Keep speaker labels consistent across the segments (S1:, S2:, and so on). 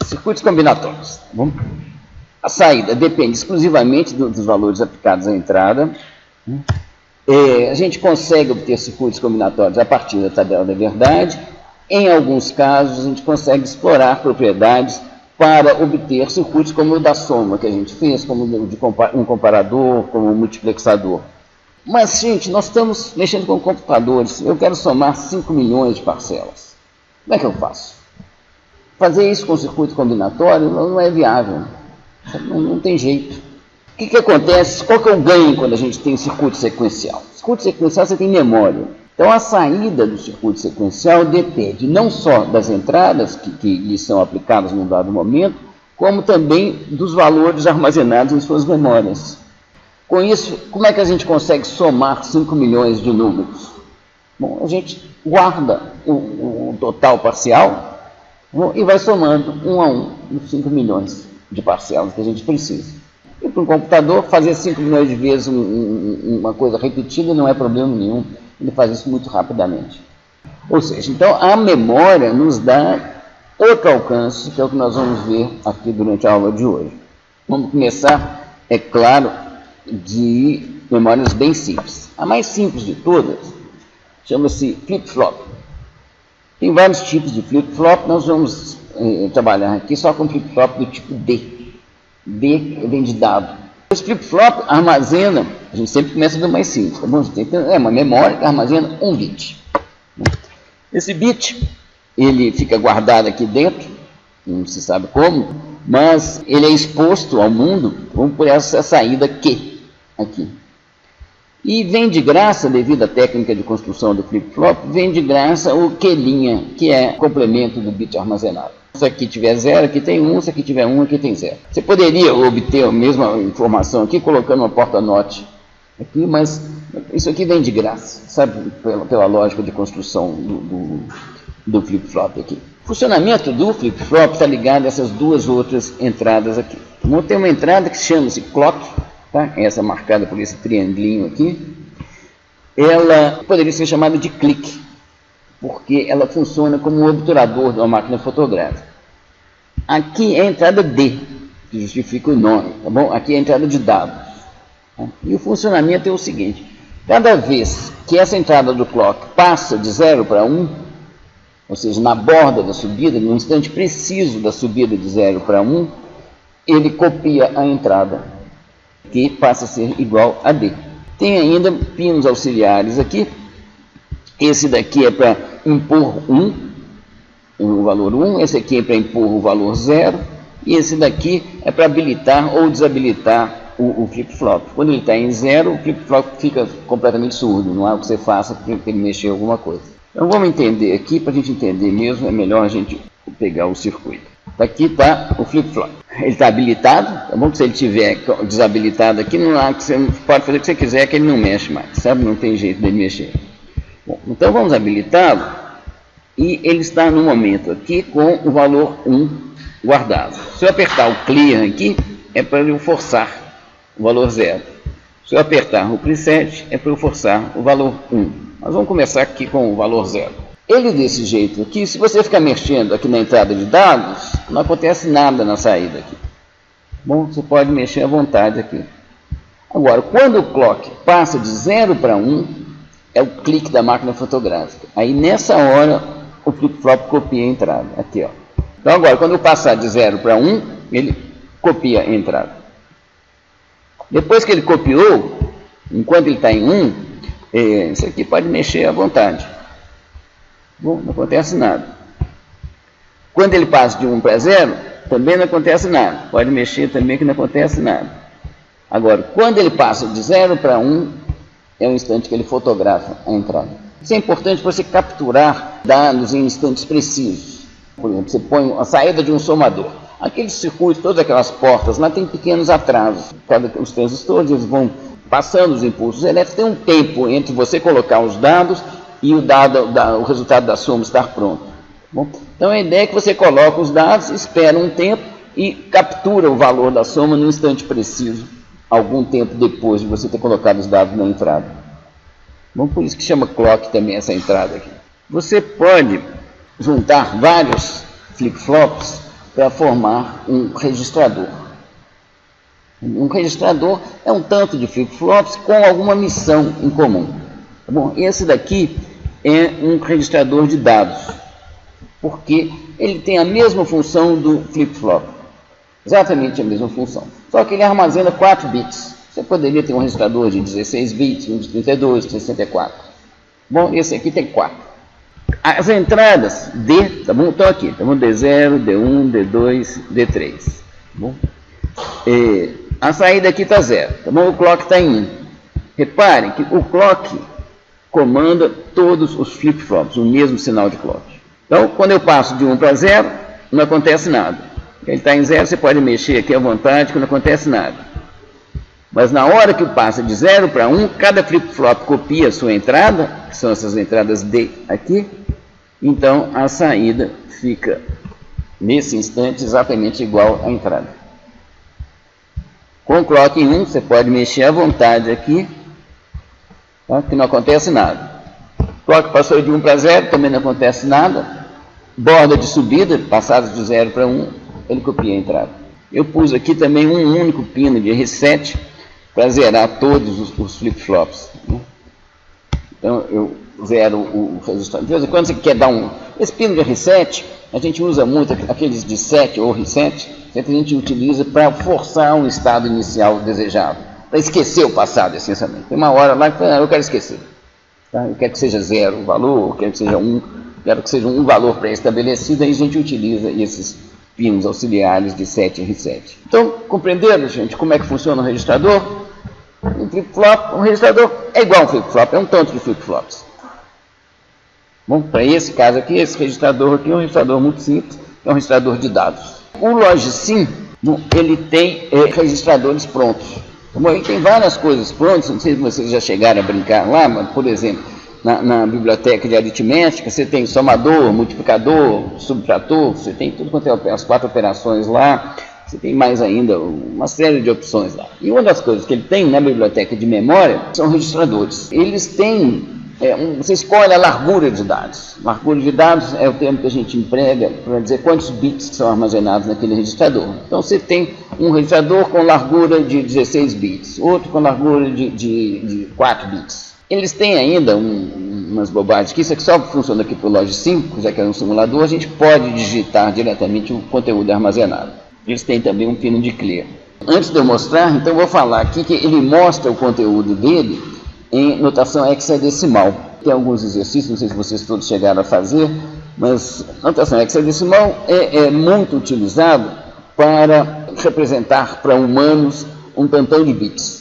S1: Circuitos combinatórios. Tá bom? A saída depende exclusivamente dos valores aplicados à entrada. A gente consegue obter circuitos combinatórios a partir da tabela da verdade. Em alguns casos, a gente consegue explorar propriedades para obter circuitos como o da soma que a gente fez, como o de um comparador, como um multiplexador. Mas, gente, nós estamos mexendo com computadores. Eu quero somar 5 milhões de parcelas. Como é que eu faço? Fazer isso com circuito combinatório não é viável. Não tem jeito. O que acontece? Qual que é o ganho quando a gente tem circuito sequencial? Circuito sequencial você tem memória. Então, a saída do circuito sequencial depende não só das entradas que lhe são aplicadas num dado momento, como também dos valores armazenados em suas memórias. Com isso, como é que a gente consegue somar 5 milhões de números? Bom, a gente guarda o total parcial e vai somando um a um os 5 milhões de parcelas que a gente precisa. E para um computador, fazer 5 milhões de vezes uma coisa repetida não é problema nenhum. Ele faz isso muito rapidamente. Ou seja, então a memória nos dá outro alcance, que é o que nós vamos ver aqui durante a aula de hoje. Vamos começar, é claro, de memórias bem simples. A mais simples de todas chama-se flip-flop. Tem vários tipos de flip-flop, nós vamos trabalhar aqui só com flip-flop do tipo D. D vem de dado. Esse flip-flop armazena, a gente sempre começa do mais simples, tá bom? É uma memória que armazena um bit. Esse bit, ele fica guardado aqui dentro, não se sabe como, mas ele é exposto ao mundo por essa saída Q aqui. E vem de graça, devido à técnica de construção do flip-flop, vem de graça o Q', que é complemento do bit armazenado. Se aqui tiver 0, aqui tem 1, se aqui tiver 1, aqui tem 0. Você poderia obter a mesma informação aqui colocando uma porta-note aqui, mas isso aqui vem de graça, sabe, pela lógica de construção do flip-flop aqui. O funcionamento do flip-flop está ligado a essas duas outras entradas aqui. Então, tem uma entrada que chama-se clock, tá? Essa marcada por esse triangulinho aqui. Ela poderia ser chamada de clique, porque ela funciona como um obturador de uma máquina fotográfica. Aqui é a entrada D, que justifica o nome, tá bom? Aqui é a entrada de dados. Tá? E o funcionamento é o seguinte: cada vez que essa entrada do clock passa de 0 para 1, ou seja, na borda da subida, no instante preciso da subida de 0 para 1, ele copia a entrada, que passa a ser igual a D. Tem ainda pinos auxiliares aqui. Esse daqui é para impor 1, o valor 1, esse aqui é para impor o valor 0, e esse daqui é para habilitar ou desabilitar o flip-flop. Quando ele está em 0, o flip-flop fica completamente surdo, não há o que você faça, tem que mexer em alguma coisa. Então vamos entender aqui, para a gente entender mesmo, é melhor a gente pegar o circuito. Aqui está o flip-flop. Ele está habilitado, tá bom? Se ele estiver desabilitado aqui, não há, você pode fazer o que você quiser, que ele não mexe mais, sabe? Não tem jeito dele mexer. Bom, então vamos habilitá-lo, e ele está no momento aqui com o valor 1 guardado. Se eu apertar o clear aqui, é para eu forçar o valor 0. Se eu apertar o preset, é para eu forçar o valor 1. Nós vamos começar aqui com o valor 0. Ele desse jeito aqui, se você ficar mexendo aqui na entrada de dados, não acontece nada na saída aqui. Bom, você pode mexer à vontade aqui. Agora, quando o clock passa de 0 para 1, é o clique da máquina fotográfica. Aí, nessa hora, o flip-flop copia a entrada. Aqui, ó. Então, agora, quando eu passar de 0 para 1, ele copia a entrada. Depois que ele copiou, enquanto ele está em 1, isso aqui pode mexer à vontade. Bom, não acontece nada. Quando ele passa de 1 para 0, também não acontece nada. Pode mexer também que não acontece nada. Agora, quando ele passa de 0 para 1, é o instante que ele fotografa a entrada. Isso é importante para você capturar dados em instantes precisos. Por exemplo, você põe a saída de um somador. Aqueles circuitos, todas aquelas portas, lá tem pequenos atrasos. Os transistores eles vão passando os impulsos elétricos. Tem um tempo entre você colocar os dados e o resultado da soma estar pronto. Bom, então a ideia é que você coloca os dados, espera um tempo e captura o valor da soma no instante preciso, algum tempo depois de você ter colocado os dados na entrada. Bom, por isso que chama clock também essa entrada aqui. Você pode juntar vários flip-flops para formar um registrador. Um registrador é um tanto de flip-flops com alguma missão em comum. Tá bom? Esse daqui é um registrador de dados, porque ele tem a mesma função do flip-flop, exatamente a mesma função, só que ele armazena 4 bits. Você poderia ter um registrador de 16 bits, um de 32, de 64. Bom, esse aqui tem 4. As entradas D, tá bom? Estão aqui, tá bom? D0, D1, D2, D3. Tá bom? A saída aqui está 0, tá bom? O clock está em 1. Reparem que o clock comanda todos os flip-flops, o mesmo sinal de clock. Então, quando eu passo de 1 para 0, não acontece nada. Ele está em 0, você pode mexer aqui à vontade que não acontece nada. Mas na hora que passa de 0 para 1, cada flip-flop copia a sua entrada, que são essas entradas D aqui, então a saída fica, nesse instante, exatamente igual à entrada. Com o clock em 1, você pode mexer à vontade aqui, tá? Que não acontece nada. O clock passou de 1 para 0, também não acontece nada. Borda de subida, passado de 0 para 1, ele copia a entrada. Eu pus aqui também um único pino de reset para zerar todos os flip-flops. Né? Então, eu zero o registro. De vez em quando você quer dar esse pino de reset, a gente usa muito aqueles de set ou reset, sempre a gente utiliza para forçar um estado inicial desejado, para esquecer o passado, essencialmente. Tem uma hora lá que eu quero esquecer. Tá? Eu quero que seja 0 o valor, eu quero que seja 1, quero que seja um valor pré-estabelecido, aí a gente utiliza esses pinos auxiliares de set e reset. Então, compreenderam, gente, como é que funciona o registrador? Um flip-flop, um registrador é igual a um flip-flop, é um tanto de flip-flops. Bom, para esse caso aqui, esse registrador aqui é um registrador muito simples, é um registrador de dados. O Logsim, ele tem registradores prontos. Bom, ele tem várias coisas prontas, não sei se vocês já chegaram a brincar lá, mas, por exemplo, na biblioteca de aritmética, você tem somador, multiplicador, subtrator, você tem tudo quanto é as 4 operações lá, você tem mais ainda uma série de opções lá. E uma das coisas que ele tem na biblioteca de memória são registradores. Eles têm, você escolhe a largura de dados. Largura de dados é o termo que a gente emprega para dizer quantos bits são armazenados naquele registrador. Então você tem um registrador com largura de 16 bits, outro com largura de 4 bits. Eles têm ainda umas bobagens, que isso aqui só funciona aqui para o Logsim, já que é um simulador, a gente pode digitar diretamente o conteúdo armazenado. Eles têm também um pino de clear. Antes de eu mostrar, então eu vou falar aqui que ele mostra o conteúdo dele em notação hexadecimal. Tem alguns exercícios, não sei se vocês todos chegaram a fazer, mas notação hexadecimal é muito utilizado para representar para humanos um tantão de bits.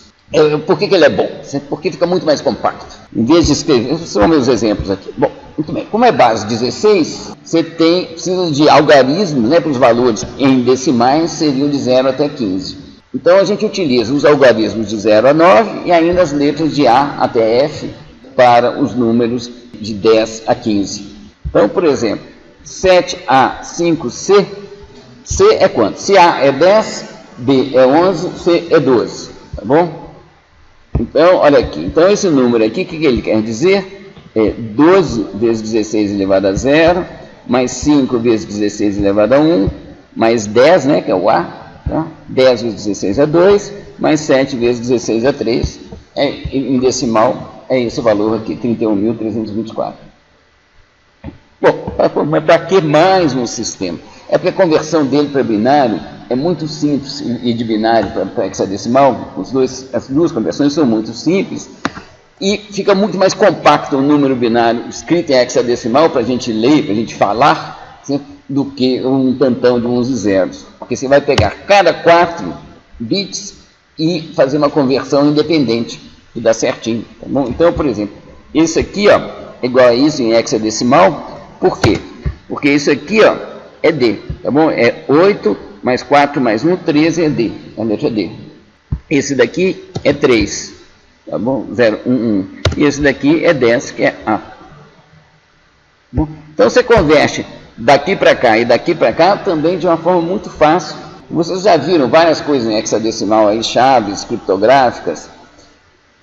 S1: Por que ele é bom? Porque fica muito mais compacto. Em vez de escrever, são meus exemplos aqui. Bom, muito bem. Como é base 16, você precisa de algarismos, né, para os valores em decimais, seriam de 0 até 15. Então a gente utiliza os algarismos de 0 a 9 e ainda as letras de A até F para os números de 10 a 15. Então, por exemplo, 7A, 5C, C é quanto? Se A é 10, B é 11, C é 12. Tá bom? Então, olha aqui. Então, esse número aqui, o que ele quer dizer? É 12 vezes 16 elevado a 0, mais 5 vezes 16 elevado a 1, mais 10, né, que é o A, tá? 10 vezes 16 é 2, mais 7 vezes 16 é 3. Em decimal, é esse valor aqui, 31.324. Bom, mas para que mais um sistema? É porque a conversão dele para binário é muito simples, e de binário para hexadecimal, as duas conversões são muito simples, e fica muito mais compacto o número binário escrito em hexadecimal para a gente ler, para a gente falar, assim, do que um tantão de 11 zeros. Porque você vai pegar cada 4 bits e fazer uma conversão independente, que dá certinho. Tá bom? Então, por exemplo, esse aqui ó, é igual a isso em hexadecimal. Por quê? Porque isso aqui ó, é D, tá bom? É 8 mais 4 mais 1, 13 é D, a letra D. Esse daqui é 3, tá bom? 0, 1, 1. E esse daqui é 10, que é A. Bom, então você converte daqui para cá e daqui para cá também de uma forma muito fácil. Vocês já viram várias coisas em hexadecimal aí, chaves criptográficas,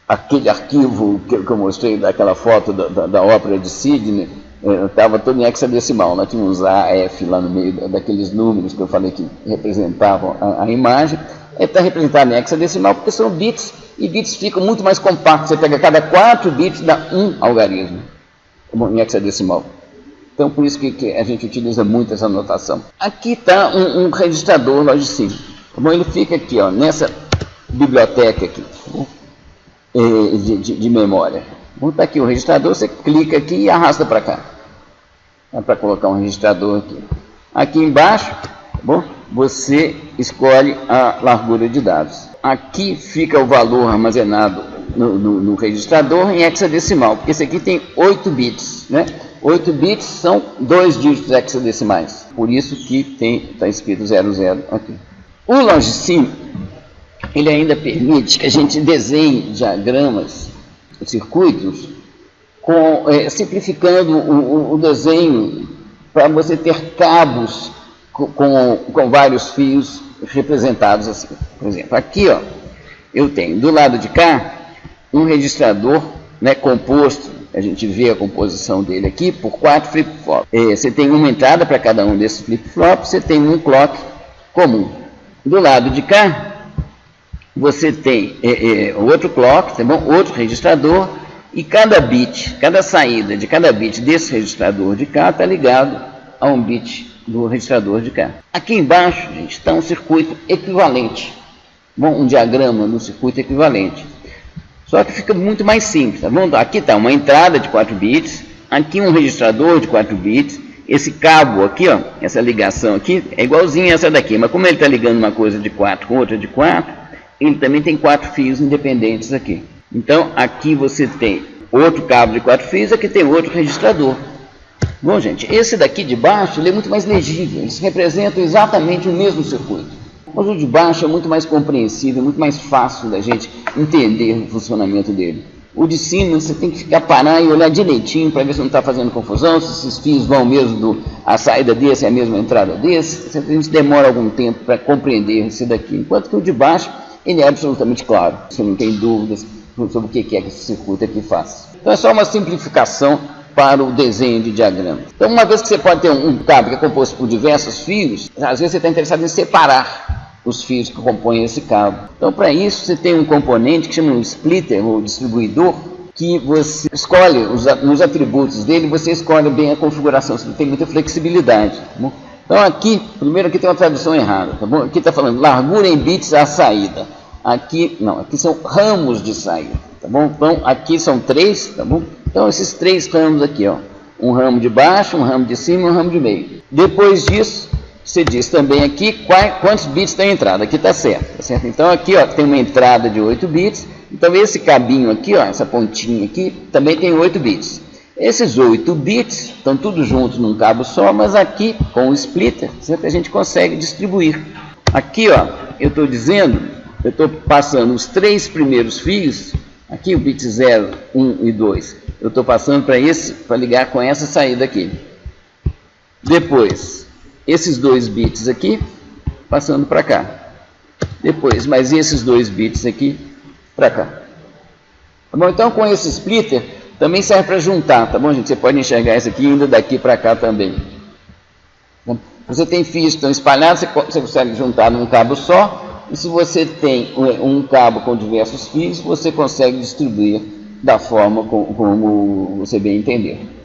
S1: aquele arquivo que eu mostrei daquela foto da ópera de Sidney, estava todo em hexadecimal, nós tínhamos A, F lá no meio daqueles números que eu falei que representavam a imagem. Ele está representado em hexadecimal porque são bits, e bits ficam muito mais compactos. Você pega cada 4 bits, dá um algarismo, bom, em hexadecimal. Então, por isso que a gente utiliza muito essa notação. Aqui está um registrador Logisim. Bom, ele fica aqui, ó, nessa biblioteca aqui, de memória. Bom, está aqui o registrador, você clica aqui e arrasta para cá. É para colocar um registrador aqui. Aqui embaixo, bom, você escolhe a largura de dados. Aqui fica o valor armazenado no registrador em hexadecimal, porque esse aqui tem 8 bits, né? 8 bits são 2 dígitos hexadecimais, por isso que está escrito 00 aqui. O Logisim, ele ainda permite que a gente desenhe diagramas, circuitos, simplificando o desenho para você ter cabos com vários fios representados assim. Por exemplo, aqui, ó, eu tenho do lado de cá um registrador, né, composto, a gente vê a composição dele aqui, por 4 flip-flops. Você tem uma entrada para cada um desses flip-flops, você tem um clock comum. Do lado de cá, você tem outro clock, tá bom? Outro registrador, e cada bit, cada saída de cada bit desse registrador de cá está ligado a um bit do registrador de cá. Aqui embaixo, gente, está um circuito equivalente. Bom, um diagrama do circuito equivalente. Só que fica muito mais simples, tá bom? Aqui está uma entrada de 4 bits, aqui um registrador de 4 bits, esse cabo aqui, ó, essa ligação aqui, é igualzinha a essa daqui, mas como ele está ligando uma coisa de 4 com outra de 4, ele também tem 4 fios independentes aqui. Então, aqui você tem outro cabo de 4 fios, aqui tem outro registrador. Bom, gente, esse daqui de baixo, ele é muito mais legível, eles representam exatamente o mesmo circuito. Mas o de baixo é muito mais compreensível, muito mais fácil da gente entender o funcionamento dele. O de cima, você tem que parar e olhar direitinho para ver se não está fazendo confusão, se esses fios vão mesmo, a saída desse é a mesma entrada desse. A gente demora algum tempo para compreender esse daqui. Enquanto que o de baixo, ele é absolutamente claro. Você não tem dúvidas sobre o que é que esse circuito aqui faz. Então é só uma simplificação para o desenho de diagrama. Então, uma vez que você pode ter um cabo que é composto por diversos fios, às vezes você está interessado em separar os fios que compõem esse cabo. Então, para isso, você tem um componente que chama um splitter, ou distribuidor, que você escolhe, nos atributos dele, você escolhe bem a configuração, você tem muita flexibilidade. Tá bom? Então, aqui, primeiro aqui tem uma tradução errada, tá bom? Aqui está falando largura em bits à saída. Aqui, não, aqui são ramos de saída, tá bom? Então, aqui são 3, tá bom? Então, esses 3 ramos aqui, ó. Um ramo de baixo, um ramo de cima e um ramo de meio. Depois disso, você diz também aqui quantos bits tem entrada. Aqui está certo, tá certo? Então, aqui, ó, tem uma entrada de 8 bits. Então, esse cabinho aqui, ó, essa pontinha aqui, também tem 8 bits. Esses 8 bits estão todos juntos num cabo só, mas aqui, com o splitter, certo? A gente consegue distribuir. Aqui, ó, eu estou dizendo, eu estou passando os 3 primeiros fios, aqui o bit 0, 1 e 2, eu estou passando para ligar com essa saída aqui. Depois, esses 2 bits aqui, passando para cá. Depois, mais esses 2 bits aqui, para cá. Tá bom? Então, com esse splitter, também serve para juntar, tá bom, gente? Você pode enxergar isso aqui indo daqui para cá também. Você tem fios que estão espalhados, você consegue juntar num cabo só. E se você tem um cabo com diversos fios, você consegue distribuir da forma como você bem entender.